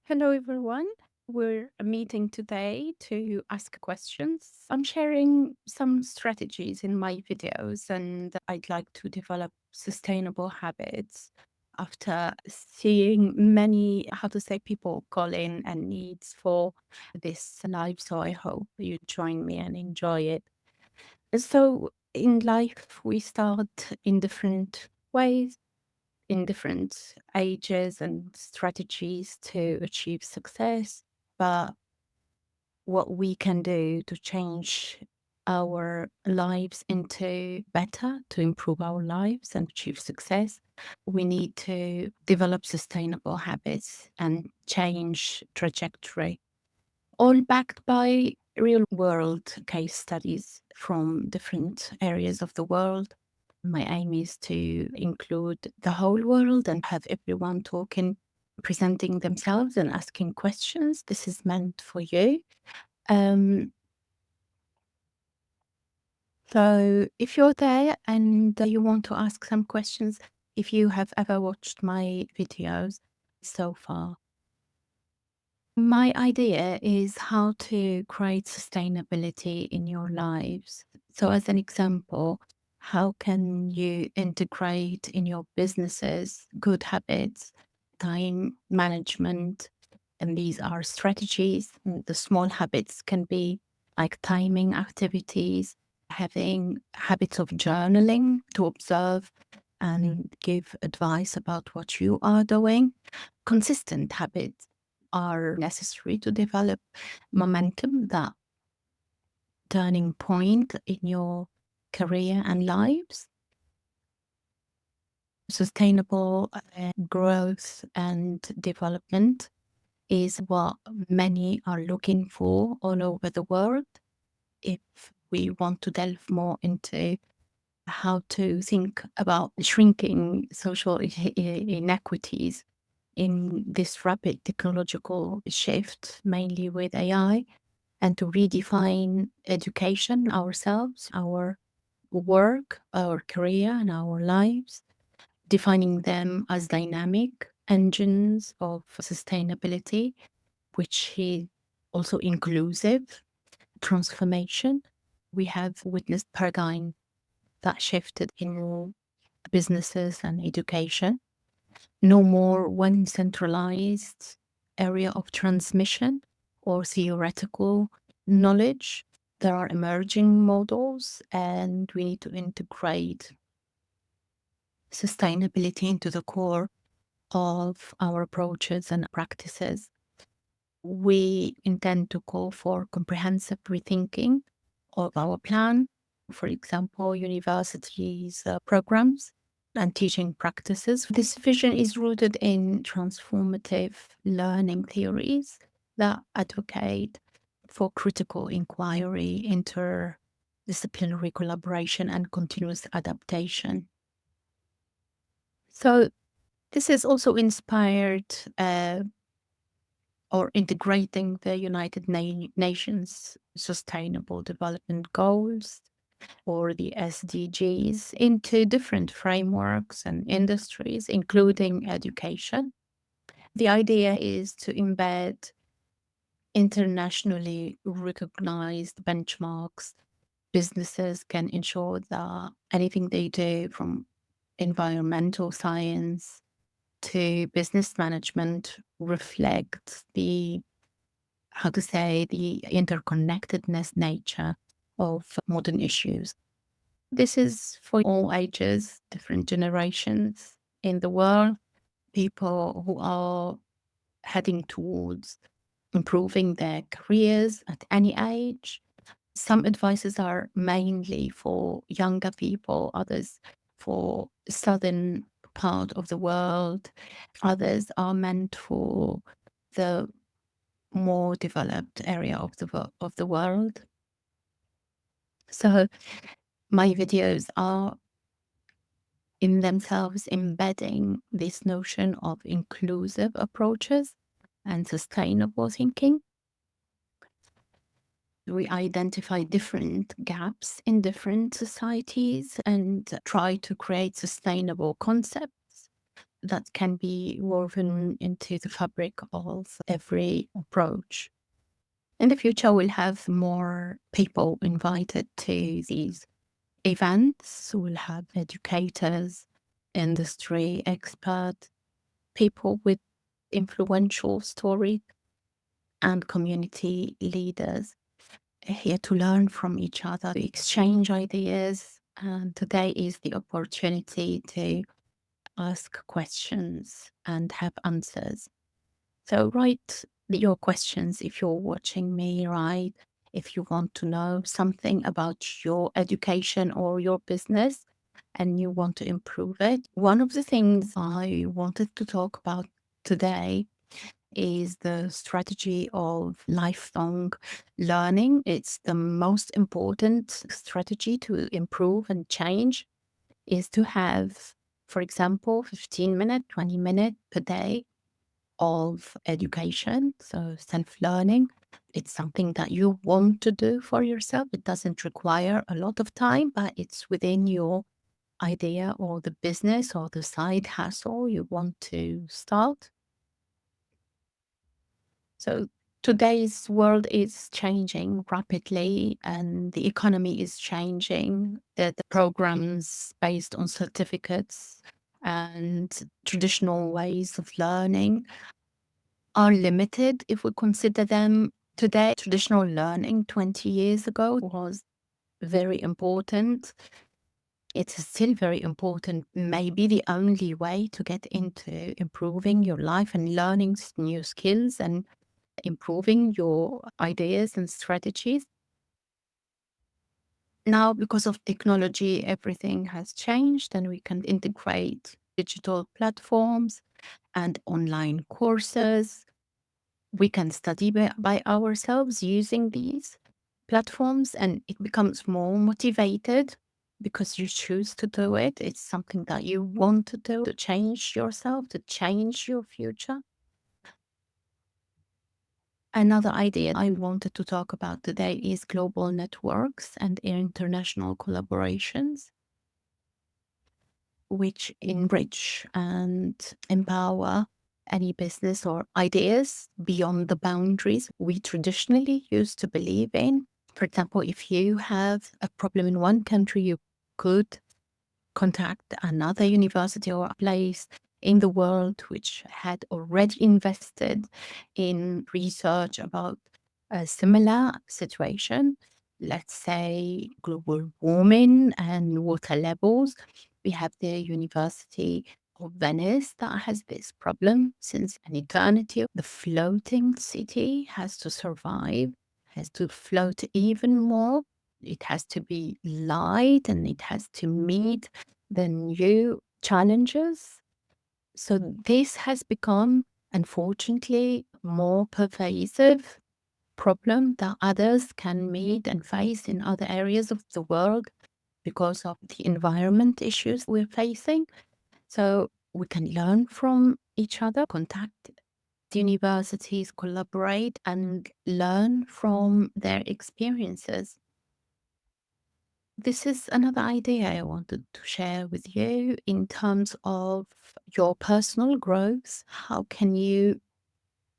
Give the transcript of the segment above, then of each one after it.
Hello, everyone. We're meeting today to ask questions. I'm sharing some strategies in my videos, and I'd like to develop sustainable habits after seeing many, how to say, people call in and needs for this live. So I hope you join me and enjoy it. So in life, we start in different ways in different ages and strategies to achieve success. But what we can do to change our lives into better, to improve our lives and achieve success, we need to develop sustainable habits and change trajectory, all backed by real world case studies from different areas of the world. My aim is to include the whole world and have everyone talking, presenting themselves and asking questions. This is meant for you. Um, so if you're there and you want to ask some questions, if you have ever watched my videos so far, my idea is how to create sustainability in your lives. So, as an example, how can you integrate in your businesses good habits, time management? And these are strategies. The small habits can be like timing activities, having habits of journaling to observe and give advice about what you are doing. Consistent habits are necessary to develop momentum, that turning point in your career and lives. Sustainable growth and development is what many are looking for all over the world. If we want to delve more into how to think about shrinking social inequities in this rapid technological shift, mainly with AI, and to redefine education ourselves, our work, our career, and our lives, defining them as dynamic engines of sustainability, which is also inclusive transformation. We have witnessed paradigm that shifted in businesses and education. No more one centralized area of transmission or theoretical knowledge. There are emerging models, and we need to integrate sustainability into the core of our approaches and practices. We intend to call for comprehensive rethinking of our plan, for example, universities' programs and teaching practices. This vision is rooted in transformative learning theories that advocate for critical inquiry, interdisciplinary collaboration, and continuous adaptation. So, this is also inspired or integrating the United Nations Sustainable Development Goals or the SDGs into different frameworks and industries, including education. The idea is to embed internationally recognized benchmarks. Businesses can ensure that anything they do, from environmental science to business management, reflects the, how to say, the interconnectedness nature of modern issues. This is for all ages, different generations in the world, people who are heading towards improving their careers at any age. Some advices are mainly for younger people, others for southern part of the world, others are meant for the more developed area of the world. So my videos are in themselves embedding this notion of inclusive approaches and sustainable thinking. We identify different gaps in different societies and try to create sustainable concepts that can be woven into the fabric of every approach. In the future, we'll have more people invited to these events. We'll have educators, industry experts, people with influential stories, and community leaders here to learn from each other, to exchange ideas. And today is the opportunity to ask questions and have answers. So write your questions if you're watching me, right? If you want to know something about your education or your business and you want to improve it. One of the things I wanted to talk about today is the strategy of lifelong learning. It's the most important strategy to improve and change is to have, for example, 15-minute, 20-minute per day of education, so self-learning. It's something that you want to do for yourself. It doesn't require a lot of time, but it's within your idea or the business or the side hustle you want to start. So today's world is changing rapidly and the economy is changing. The programs based on certificates and traditional ways of learning are limited if we consider them today. Traditional learning 20 years ago was very important. It's still very important, maybe the only way to get into improving your life and learning new skills and improving your ideas and strategies. Now, because of technology, everything has changed and we can integrate digital platforms and online courses. We can study by ourselves using these platforms and it becomes more motivated because you choose to do it. It's something that you want to do to change yourself, to change your future. Another idea I wanted to talk about today is global networks and international collaborations, which enrich and empower any business or ideas beyond the boundaries we traditionally used to believe in. For example, if you have a problem in one country, you could contact another university or a place in the world which had already invested in research about a similar situation, let's say global warming and water levels. We have the University of Venice that has this problem since an eternity. The floating city has to survive, has to float even more. It has to be light and it has to meet the new challenges. So this has become, unfortunately, more pervasive problem that others can meet and face in other areas of the world because of the environment issues we're facing. So we can learn from each other, contact the universities, collaborate and learn from their experiences. This is another idea I wanted to share with you in terms of your personal growth. How can you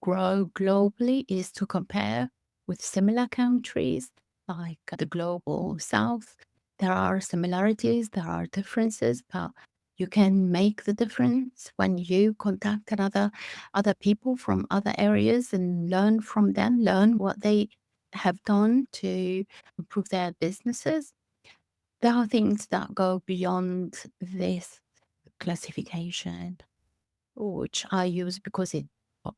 grow globally is to compare with similar countries like the global south. There are similarities, there are differences, but you can make the difference when you contact other people from other areas and learn from them, learn what they have done to improve their businesses. There are things that go beyond this classification, which I use because it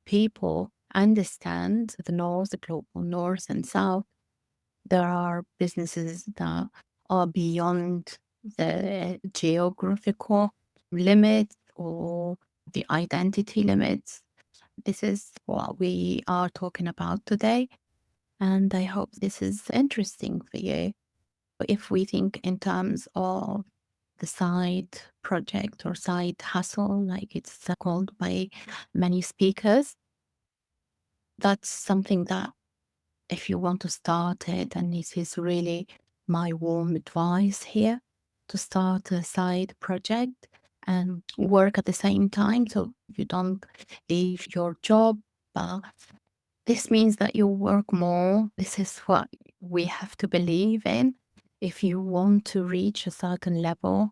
people understand the north, the global north and south. There are businesses that are beyond the geographical limits or the identity limits. This is what we are talking about today, and I hope this is interesting for you. If we think in terms of the side project or side hustle, like it's called by many speakers, that's something that if you want to start it, and this is really my warm advice here, to start a side project and work at the same time, so you don't leave your job. But this means that you work more. This is what we have to believe in. If you want to reach a certain level,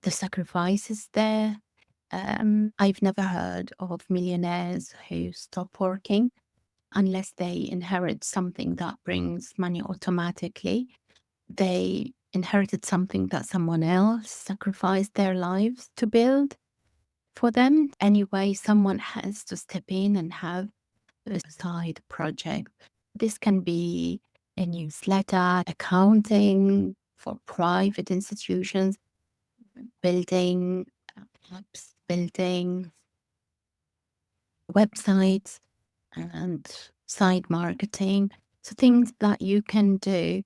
the sacrifice is there. I've never heard of millionaires who stop working unless they inherit something that brings money automatically. They inherited something that someone else sacrificed their lives to build for them. Anyway, someone has to step in and have a side project. This can be a newsletter, accounting for private institutions, building apps, building websites, and side marketing. So things that you can do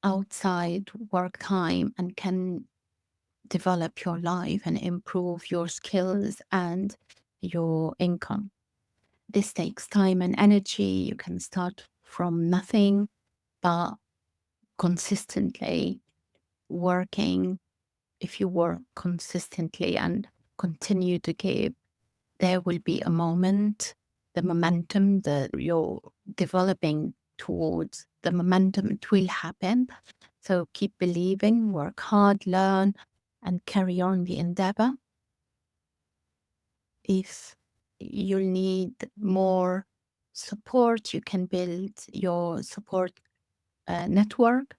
outside work time and can develop your life and improve your skills and your income. This takes time and energy. You can start from nothing, but consistently working, if you work consistently and continue to give, there will be a moment, the momentum that you're developing towards, the momentum, it will happen. So keep believing, work hard, learn, and carry on the endeavor. If you need more support, you can build your support network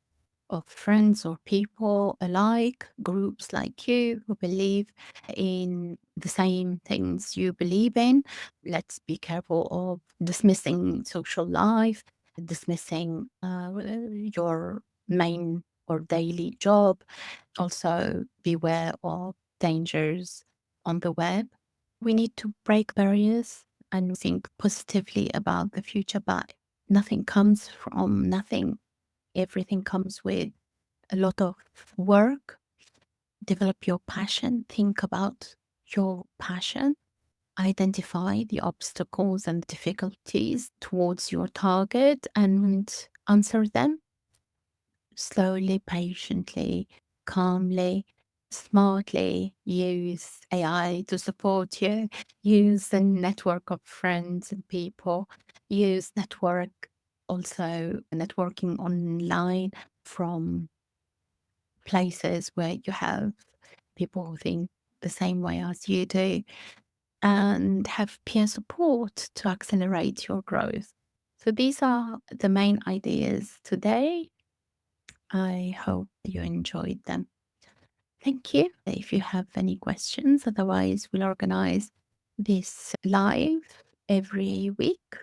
of friends or people alike, groups like you who believe in the same things you believe in. Let's be careful of dismissing social life, dismissing your main or daily job. Also, beware of dangers on the web. We need to break barriers and think positively about the future, but nothing comes from nothing. Everything comes with a lot of work. Develop your passion. Think about your passion. Identify the obstacles and difficulties towards your target and answer them slowly, patiently, calmly, smartly. Use AI to support you. Use a network of friends and people. Use network, also networking online from places where you have people who think the same way as you do, and have peer support to accelerate your growth. So these are the main ideas today. I hope you enjoyed them. Thank you. If you have any questions, otherwise, we'll organize this live every week,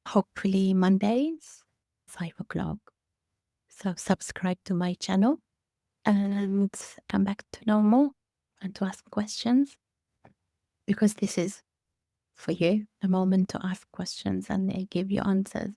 hopefully Mondays, 5 o'clock. So subscribe to my channel and come back to know more and to ask questions, because this is for you, a moment to ask questions and they give you answers.